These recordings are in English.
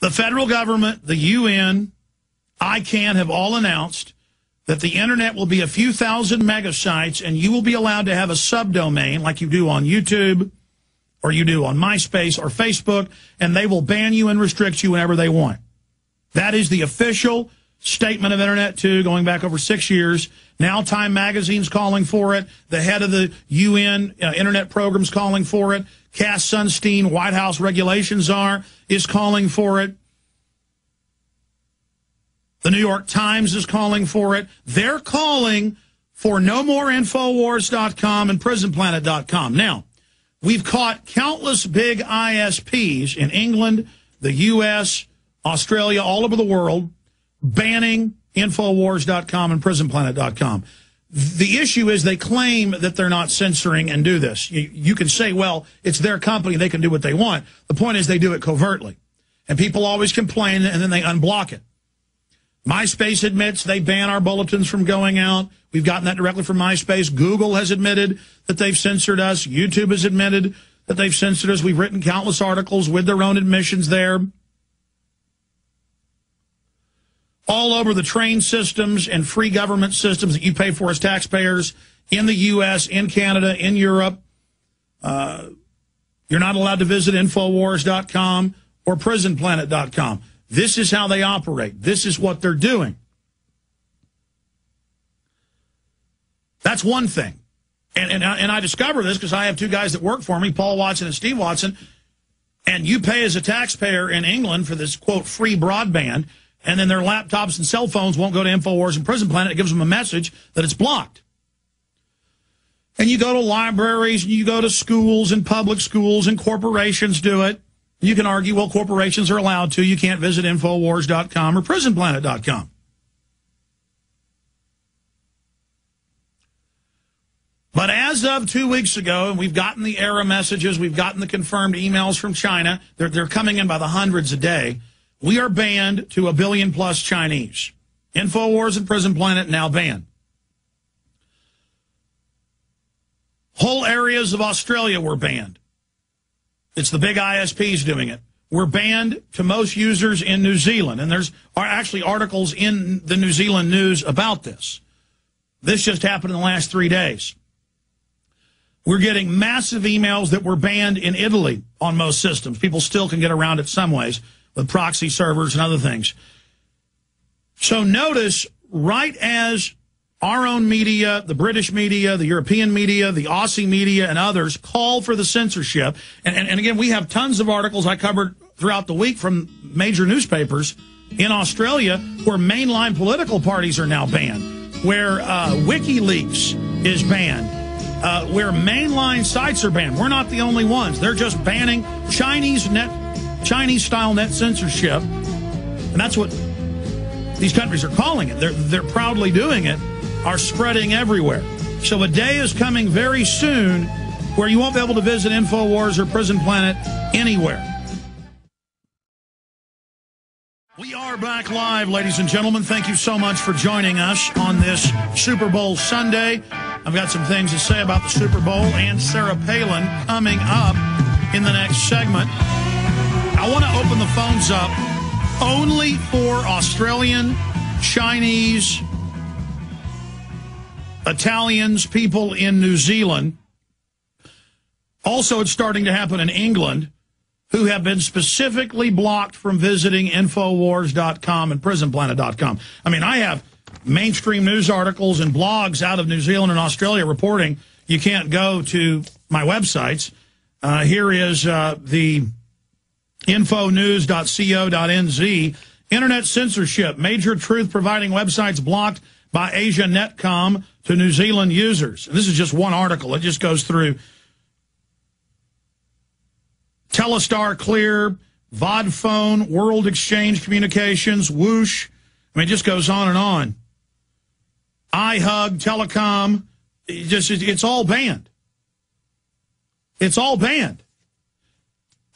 The federal government, the UN, ICANN have all announced that the internet will be a few thousand megasites, and you will be allowed to have a subdomain like you do on YouTube or you do on MySpace or Facebook, and they will ban you and restrict you whenever they want. That is the official statement of Internet 2 going back over 6 years. Now Time Magazine's calling for it. The head of the UN Internet program's calling for it. Cass Sunstein, White House regulations czar, is calling for it. The New York Times is calling for it. They're calling for no more Infowars.com and PrisonPlanet.com. Now, we've caught countless big ISPs in England, the U.S., Australia, all over the world, banning Infowars.com and PrisonPlanet.com. The issue is they claim that they're not censoring and do this. You can say, well, it's their company, they can do what they want. The point is they do it covertly. And people always complain, and then they unblock it. MySpace admits they ban our bulletins from going out. We've gotten that directly from MySpace. Google has admitted that they've censored us. YouTube has admitted that they've censored us. We've written countless articles with their own admissions there. All over the train systems and free government systems that you pay for as taxpayers in the U.S., in Canada, in Europe. You're not allowed to visit Infowars.com or PrisonPlanet.com. This is how they operate. This is what they're doing. That's one thing. And I discover this because I have two guys that work for me, Paul Watson and Steve Watson, and you pay as a taxpayer in England for this, quote, free broadband, and then their laptops and cell phones won't go to Infowars and Prison Planet. It gives them a message that it's blocked. And you go to libraries, and you go to schools and public schools, and corporations do it. You can argue, well, corporations are allowed to. You can't visit Infowars.com or PrisonPlanet.com. But as of 2 weeks ago, and we've gotten the error messages, we've gotten the confirmed emails from China. They're coming in by the hundreds a day. We are banned to 1 billion plus Chinese. Infowars and Prison Planet now banned. Whole areas of Australia were banned. It's the big ISPs doing it. We're banned to most users in New Zealand. And there's actually articles in the New Zealand news about this. This just happened in the last 3 days. We're getting massive emails that were banned in Italy on most systems. People still can get around it some ways with proxy servers and other things. So notice, right as our own media, the British media, the European media, the Aussie media, and others call for the censorship. And again, we have tons of articles I covered throughout the week from major newspapers in Australia where mainline political parties are now banned, where WikiLeaks is banned, where mainline sites are banned. We're not the only ones. They're just banning Chinese-style net censorship. And that's what these countries are calling it. They're proudly doing it. Are spreading everywhere. So a day is coming very soon where you won't be able to visit Infowars or Prison Planet anywhere. We are back live, ladies and gentlemen. Thank you so much for joining us on this Super Bowl Sunday. I've got some things to say about the Super Bowl and Sarah Palin coming up in the next segment. I want to open the phones up only for Australian, Chinese, Italians, people in New Zealand. Also, it's starting to happen in England, who have been specifically blocked from visiting Infowars.com and PrisonPlanet.com. I mean, I have mainstream news articles and blogs out of New Zealand and Australia reporting you can't go to my websites. Here is the infonews.co.nz. Internet censorship. Major truth-providing websites blocked by Asia Netcom to New Zealand users. And this is just one article. It just goes through Telestar Clear, Vodafone, World Exchange Communications, Whoosh. I mean, it just goes on and on. iHug, Telecom. It's all banned. It's all banned.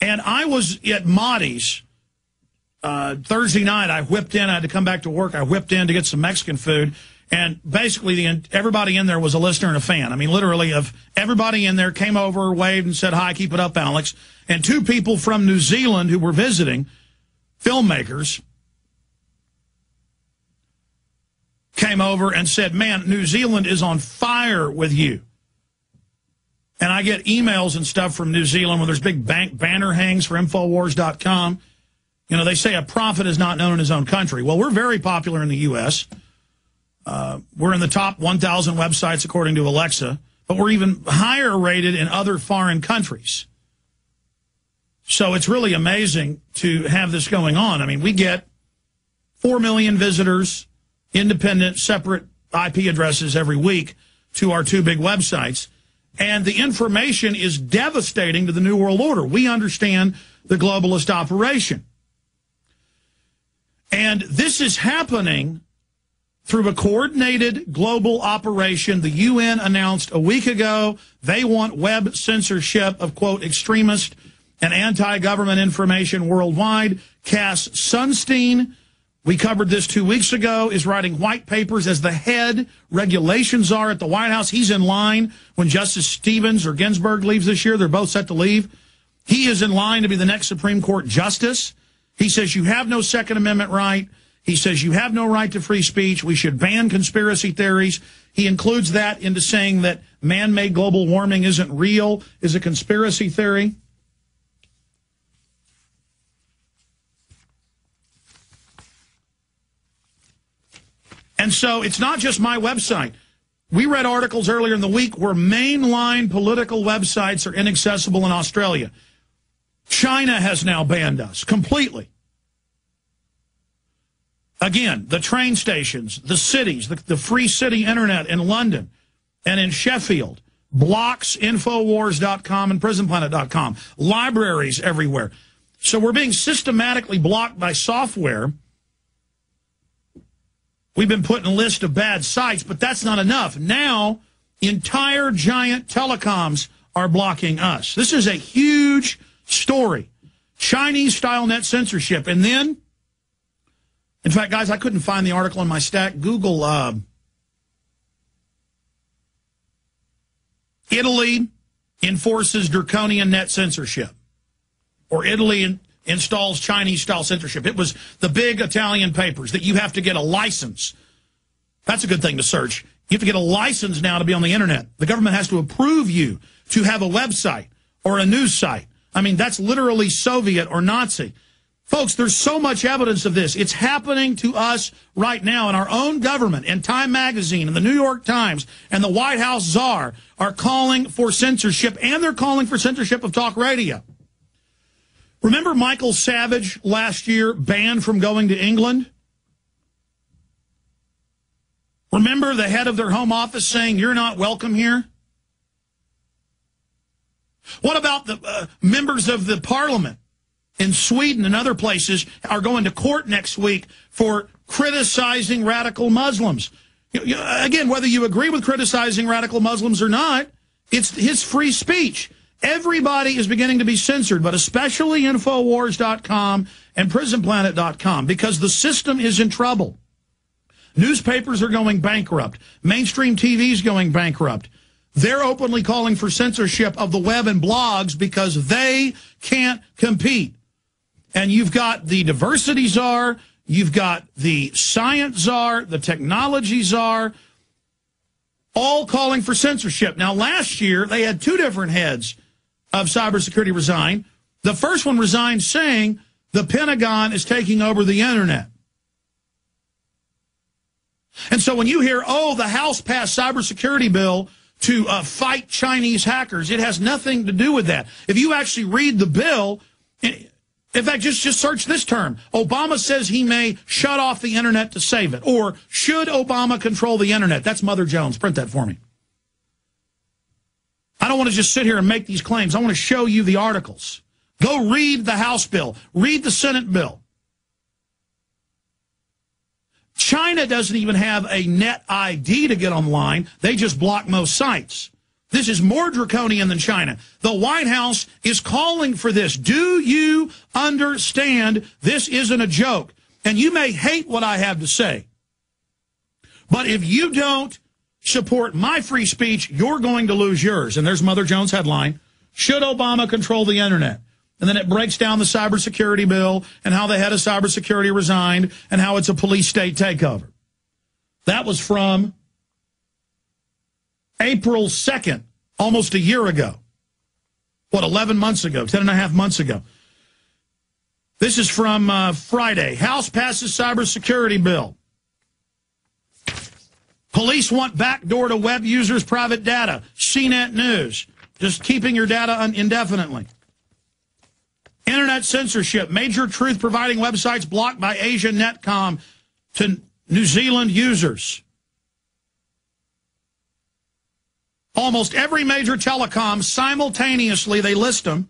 And I was at Mahdi's Thursday night. I whipped in. I had to come back to work. I whipped in to get some Mexican food. And basically, everybody in there was a listener and a fan. I mean, literally, everybody in there came over, waved, and said, hi, keep it up, Alex. And two people from New Zealand who were visiting filmmakers came over and said, man, New Zealand is on fire with you. And I get emails and stuff from New Zealand when there's big banner hangs for Infowars.com. You know, they say a prophet is not known in his own country. Well, we're very popular in the U.S. We're in the top 1,000 websites according to Alexa, but we're even higher rated in other foreign countries. So it's really amazing to have this going on. I mean, we get 4 million visitors, independent, separate IP addresses every week to our two big websites. And the information is devastating to the New World Order. We understand the globalist operation. And this is happening through a coordinated global operation. The UN announced a week ago they want web censorship of, quote, extremist and anti-government information worldwide. Cass Sunstein, we covered this 2 weeks ago, is writing white papers as the head regulation czar at the White House. He's in line when Justice Stevens or Ginsburg leaves this year. They're both set to leave. He is in line to be the next Supreme Court justice. He says you have no Second Amendment right. He says you have no right to free speech. We should ban conspiracy theories. He includes that into saying that man-made global warming isn't real, is a conspiracy theory. And so it's not just my website. We read articles earlier in the week where mainline political websites are inaccessible in Australia. China has now banned us completely. Again, the train stations, the cities, the free city internet in London and in Sheffield, blocks Infowars.com and PrisonPlanet.com, libraries everywhere. So we're being systematically blocked by software. We've been put in a list of bad sites, but that's not enough. Now, entire giant telecoms are blocking us. This is a huge story. Chinese-style net censorship. And then, in fact, guys, I couldn't find the article on my stack. Google Italy enforces draconian net censorship. Or Italy installs Chinese-style censorship. It was the big Italian papers that you have to get a license. That's a good thing to search. You have to get a license now to be on the internet. The government has to approve you to have a website or a news site. I mean, that's literally Soviet or Nazi. Folks, there's so much evidence of this. It's happening to us right now in our own government, and Time Magazine and the New York Times and the White House czar are calling for censorship, and they're calling for censorship of talk radio. Remember Michael Savage last year banned from going to England? Remember the head of their home office saying, you're not welcome here? What about the members of the parliament in Sweden and other places are going to court next week for criticizing radical Muslims? Again, whether you agree with criticizing radical Muslims or not, it's his free speech. Everybody is beginning to be censored, but especially Infowars.com and PrisonPlanet.com, because the system is in trouble. Newspapers are going bankrupt. Mainstream TV is going bankrupt. They're openly calling for censorship of the web and blogs because they can't compete. And you've got the diversity czar, you've got the science czar, the technology czar, all calling for censorship. Now, last year, they had two different heads of cybersecurity resign. The first one resigned saying the Pentagon is taking over the internet. And so when you hear, oh, the House passed cybersecurity bill to fight Chinese hackers, it has nothing to do with that. If you actually read the bill, in fact, just search this term. Obama says he may shut off the internet to save it. Or should Obama control the internet? That's Mother Jones. Print that for me. I don't want to just sit here and make these claims. I want to show you the articles. Go read the House bill. Read the Senate bill. China doesn't even have a net ID to get online. They just block most sites. This is more draconian than China. The White House is calling for this. Do you understand this isn't a joke? And you may hate what I have to say, but if you don't support my free speech, you're going to lose yours. And there's Mother Jones' headline. Should Obama control the internet? And then it breaks down the cybersecurity bill and how the head of cybersecurity resigned and how it's a police state takeover. That was from April 2nd, almost a year ago. What, 11 months ago, 10 and a half months ago. This is from Friday. House passes cybersecurity bill. Police want backdoor to web users' private data. CNET News. Just keeping your data indefinitely. Internet censorship. Major truth-providing websites blocked by Asia Netcom to New Zealand users. Almost every major telecom, simultaneously, they list them.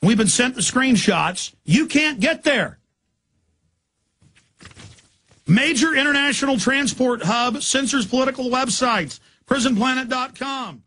We've been sent the screenshots. You can't get there. Major international transport hub censors political websites. PrisonPlanet.com.